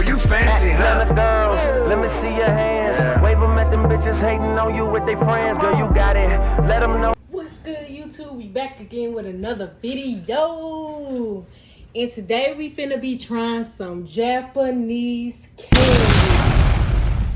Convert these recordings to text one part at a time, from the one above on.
you fancy, huh? Girls, let me see your hands. Wave them at them bitches hating on you with their friends. Girl, you got it. Let them know. What's good, YouTube? We back again with another video. And today we finna be trying some Japanese candy.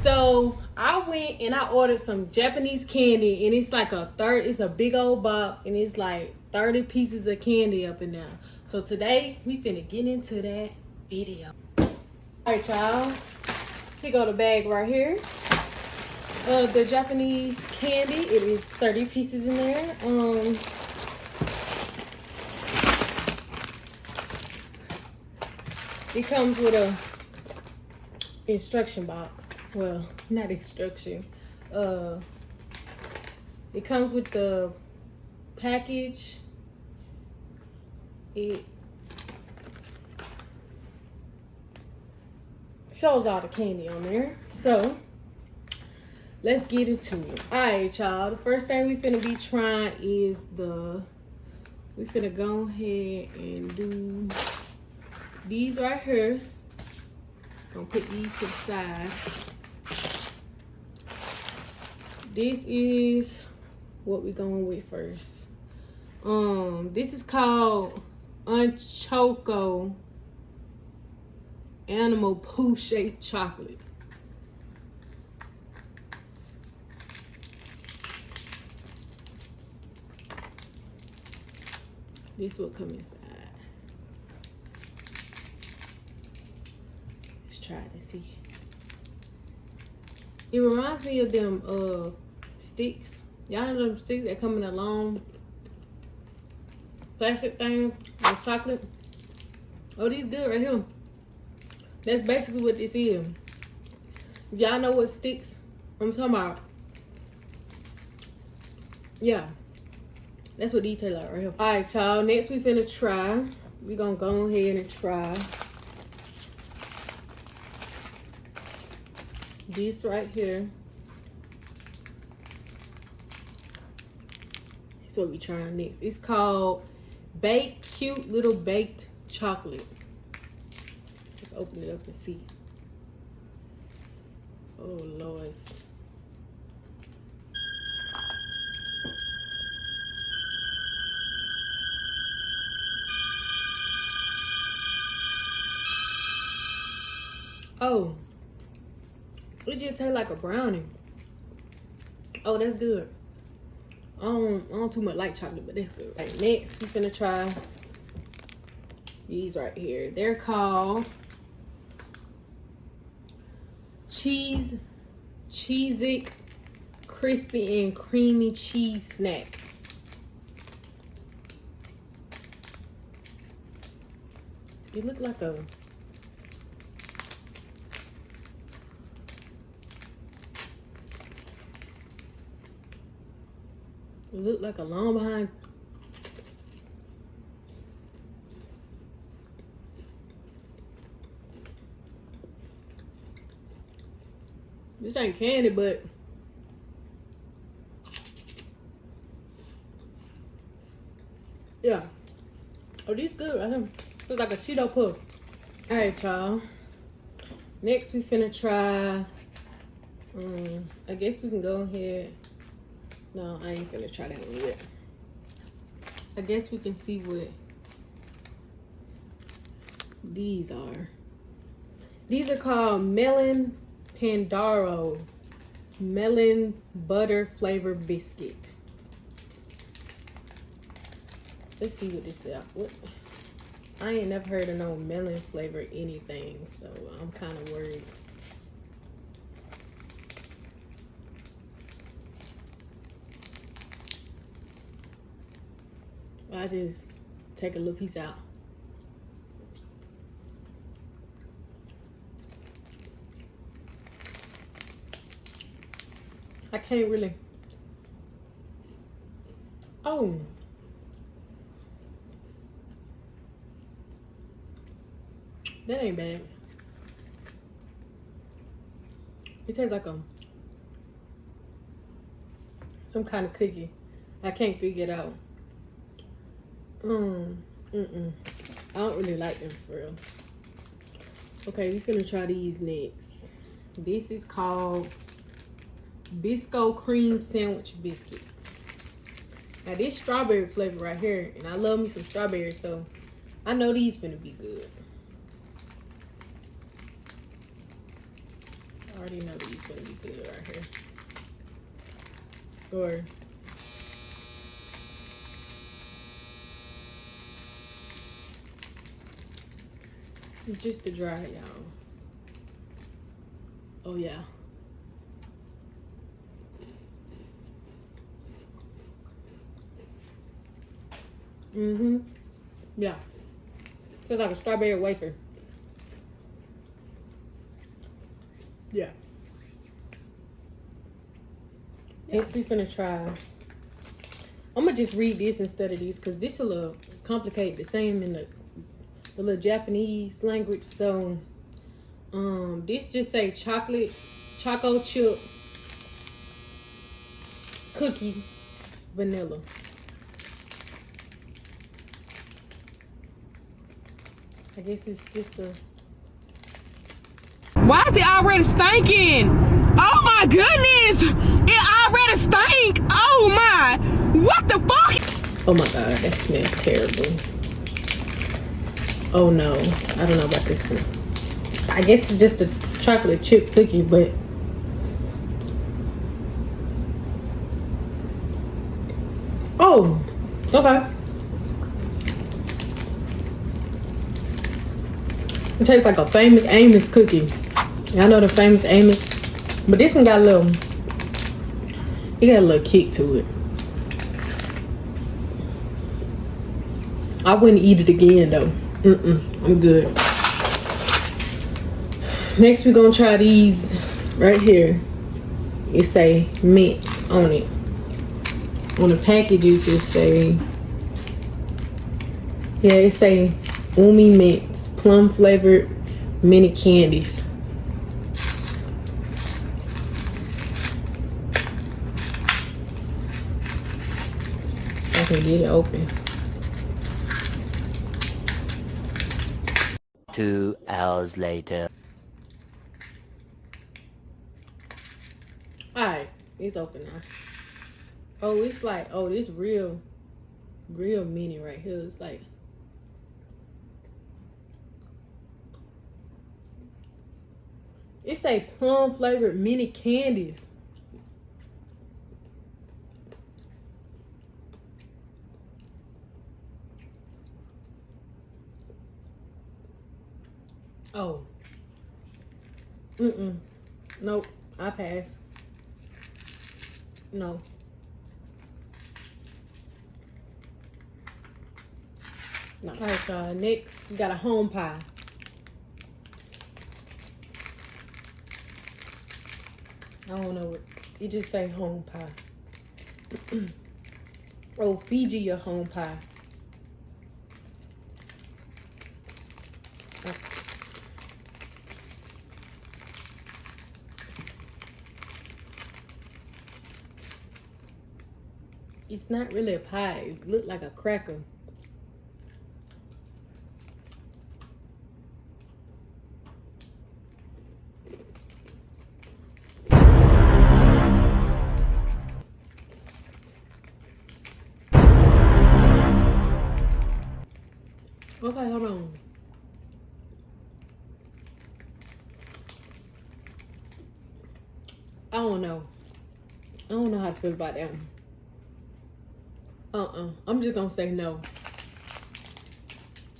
So I went and I ordered some Japanese candy, and it's like it's a big old box, and it's like 30 pieces of candy up in there. So today we finna get into that video. Alright, y'all. Here go the bag right here of the Japanese candy. It is 30 pieces in there. It comes with a instruction box. Well, not instruction. It comes with the package. It shows all the candy on there. So let's get into it. Alright, y'all. The first thing we finna be trying is we finna go ahead and do these right here. Gonna put these to the side. This is what we're going with first. This is called Unchoco Animal Poo Shaped Chocolate. This will come inside. Let's try to see. It reminds me of them sticks. Y'all know them sticks that come in a long plastic thing with chocolate? Oh, these good right here. That's basically what this is. Y'all know what sticks I'm talking about? Yeah. That's what these taste like right here. Alright, y'all. Next we finna try. We gonna go ahead and try this right here. That's what we trying next. It's called Cute Little Baked Chocolate. Let's open it up and see. Oh Lord. Oh, it just tastes like a brownie. Oh, that's good. I don't too much like chocolate, but that's good. Right, next we finna try these right here. They're called Cheez-It Crispy and Creamy Cheese Snack. It look like a long behind. This ain't candy, but yeah. Oh, these good right here. Looks like a Cheeto puff. Alright, y'all. Next we finna try I guess we can go ahead. No, I ain't finna try that one yet. I guess we can see what these are. These are called Melon Pandoro Melon Butter Flavor Biscuit. Let's see what this is. What? I ain't never heard of no melon flavor anything, so I'm kind of worried. I just take a little piece out. I can't really. Oh. That ain't bad. It tastes like some kind of cookie. I can't figure it out. I don't really like them for real. Okay, we finna try these next. This is called Bisco Cream Sandwich Biscuit. Now this strawberry flavor right here, and I love me some strawberries, so I know these finna be good. I already know these finna be good right here. Or it's just the dry, y'all. Oh yeah. Yeah. Feels like a strawberry wafer. Yeah. Next we finna try. I'm gonna just read this instead of these because this a little complicated. The same in the little Japanese language. So this just say choco chip cookie vanilla. I guess it's just a. Why is it already stinking? Oh my goodness! It already stink! Oh my! What the fuck? Oh my god, that smells terrible. Oh no, I don't know about this one. I guess it's just a chocolate chip cookie, but oh, okay. It tastes like a Famous Amos cookie. I know the Famous Amos, but this one got a little, it got a little kick to it. I wouldn't eat it again though. I'm good. Next we're gonna try these right here. It say mints on it. On the packages it say, yeah, it say Umi Mints, plum flavored mini candies. I can get it open. 2 hours later. Alright, it's open now. Oh, it's like, oh, this real mini right here. It's like, it say plum flavored mini candies. Oh. Nope. I pass. No. No. Alright, y'all. Next, we got a home pie. I don't know what. It just say home pie. Oh, Fiji your home pie. It's not really a pie. It looked like a cracker. Okay, hold on. I don't know. I don't know how to feel about that one. I'm just gonna say no.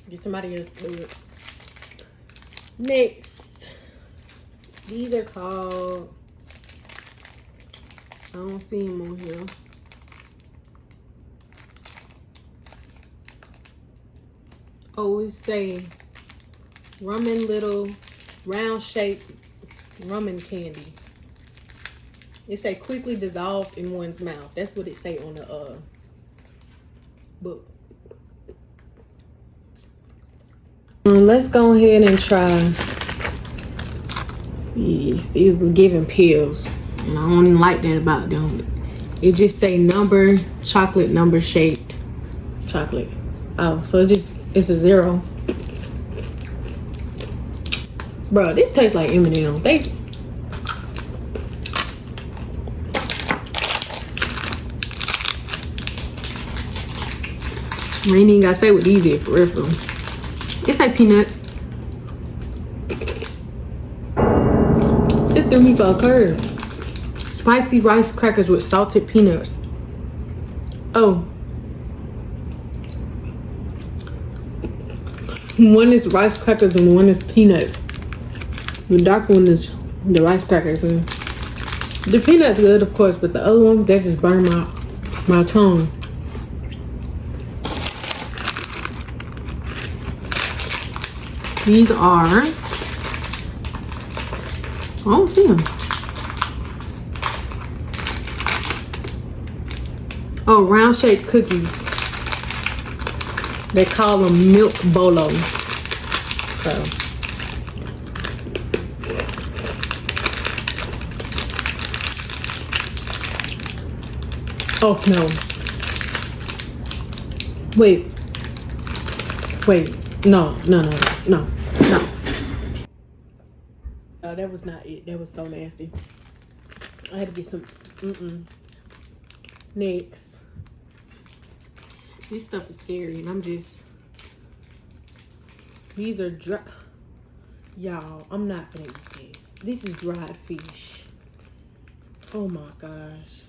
Get somebody else to do it. Next. These are called, I don't see them on here. Oh, it say Ramen Little round shaped ramen candy. It say quickly dissolved in one's mouth. That's what it say on the book. Let's go ahead and try these. These are giving pills, and I don't like that about them. It just say number chocolate, number shaped chocolate. Oh, so it's a 0. Bro, this tastes like M&M's. They ain't even gotta say what these is for real, for real. It's like peanuts. This threw me for a curve. Spicy rice crackers with salted peanuts. Oh. One is rice crackers and one is peanuts. The dark one is the rice crackers. And the peanuts good, of course, but the other one, that just burned my tongue. These are, I don't see them. Oh, round shaped cookies. They call them milk bolo. So. Oh, no. Wait. No. Oh, that was not it. That was so nasty. I had to get some. Next. This stuff is scary, and I'm just. These are dry. Y'all, I'm not gonna eat this. This is dried fish. Oh my gosh.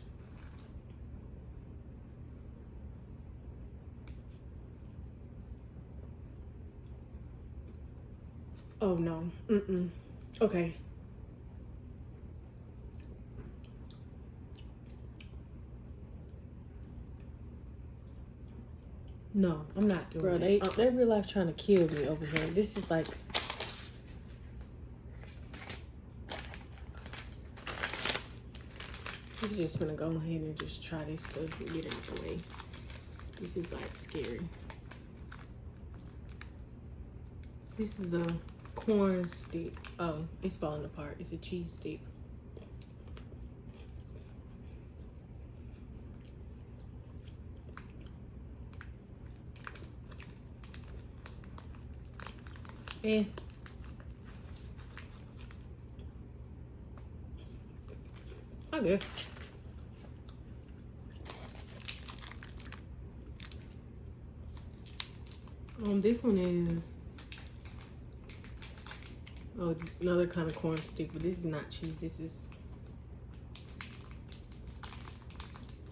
Oh no. Okay. No, I'm not doing it. They real life trying to kill me over here. This is like. I'm just gonna go ahead and just try this stuff and get it out the way. This is like scary. This is a corn stick. Oh, it's falling apart. It's a cheese stick. Eh. I guess. This one is another kind of corn stick, but this is not cheese. This is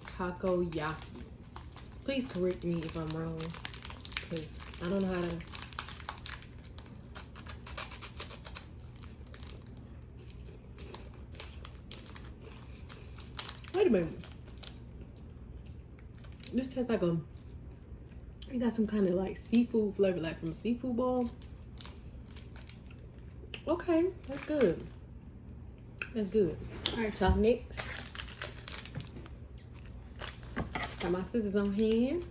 takoyaki. Please correct me if I'm wrong, because I don't know how to. Wait a minute. This tastes like it got some kind of like seafood flavor, like from a seafood bowl. Okay, that's good. That's good. All right, y'all, next. Got my scissors on hand.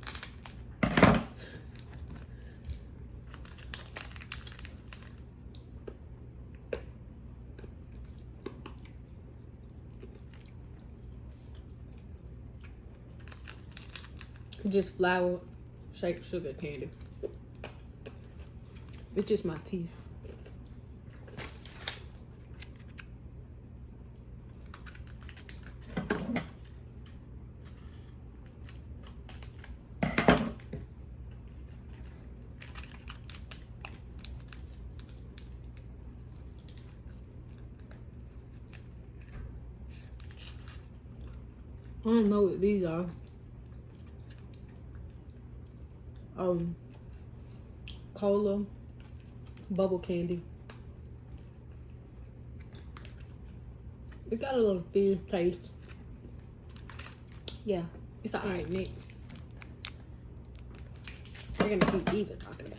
Just flour shaped sugar candy. It's just my teeth. I don't know what these are. Cola bubble candy. It got a little fizz taste. Yeah, it's alright. Next, we're gonna see what these are talking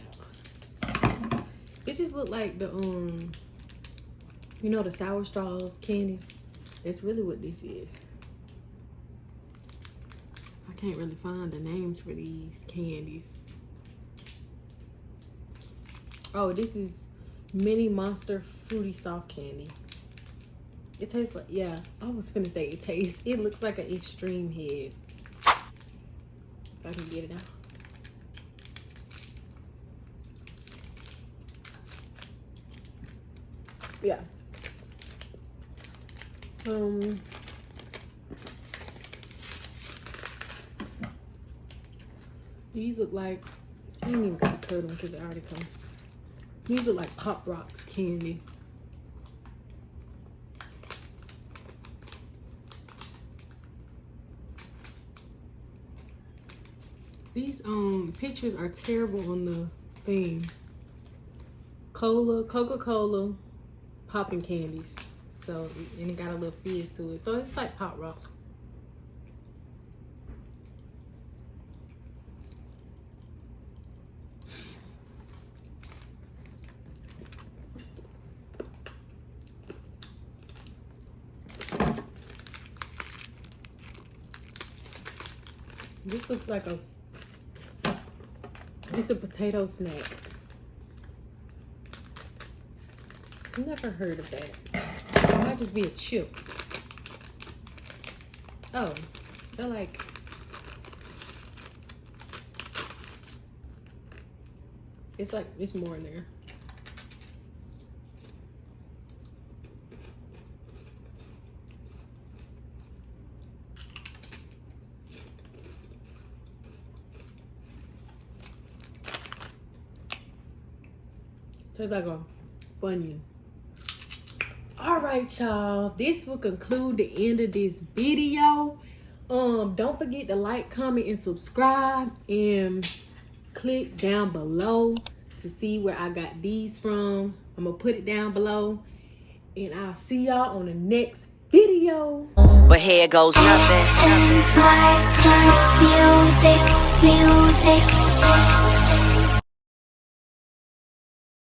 about. It just looked like the you know, the sour straws candy. That's really what this is. I can't really find the names for these candies. Oh, this is Mini Monster Fruity Soft Candy. It tastes like, yeah, I was finna say it tastes. It looks like an extreme head. If I can get it out. Yeah. These look like, I ain't even got to cut them because they already come. These look like Pop Rocks candy. These pictures are terrible on the thing. Coca-Cola popping candies. So, and it got a little fizz to it. So it's like Pop Rocks. This looks like it's a potato snack. Never heard of that. It might just be a chip. Oh, they're like, it's more in there. Tastes like a Funyun. All right, y'all. This will conclude the end of this video. Don't forget to like, comment, and subscribe, and click down below to see where I got these from. I'm gonna put it down below, and I'll see y'all on the next video. But here goes nothing. Music.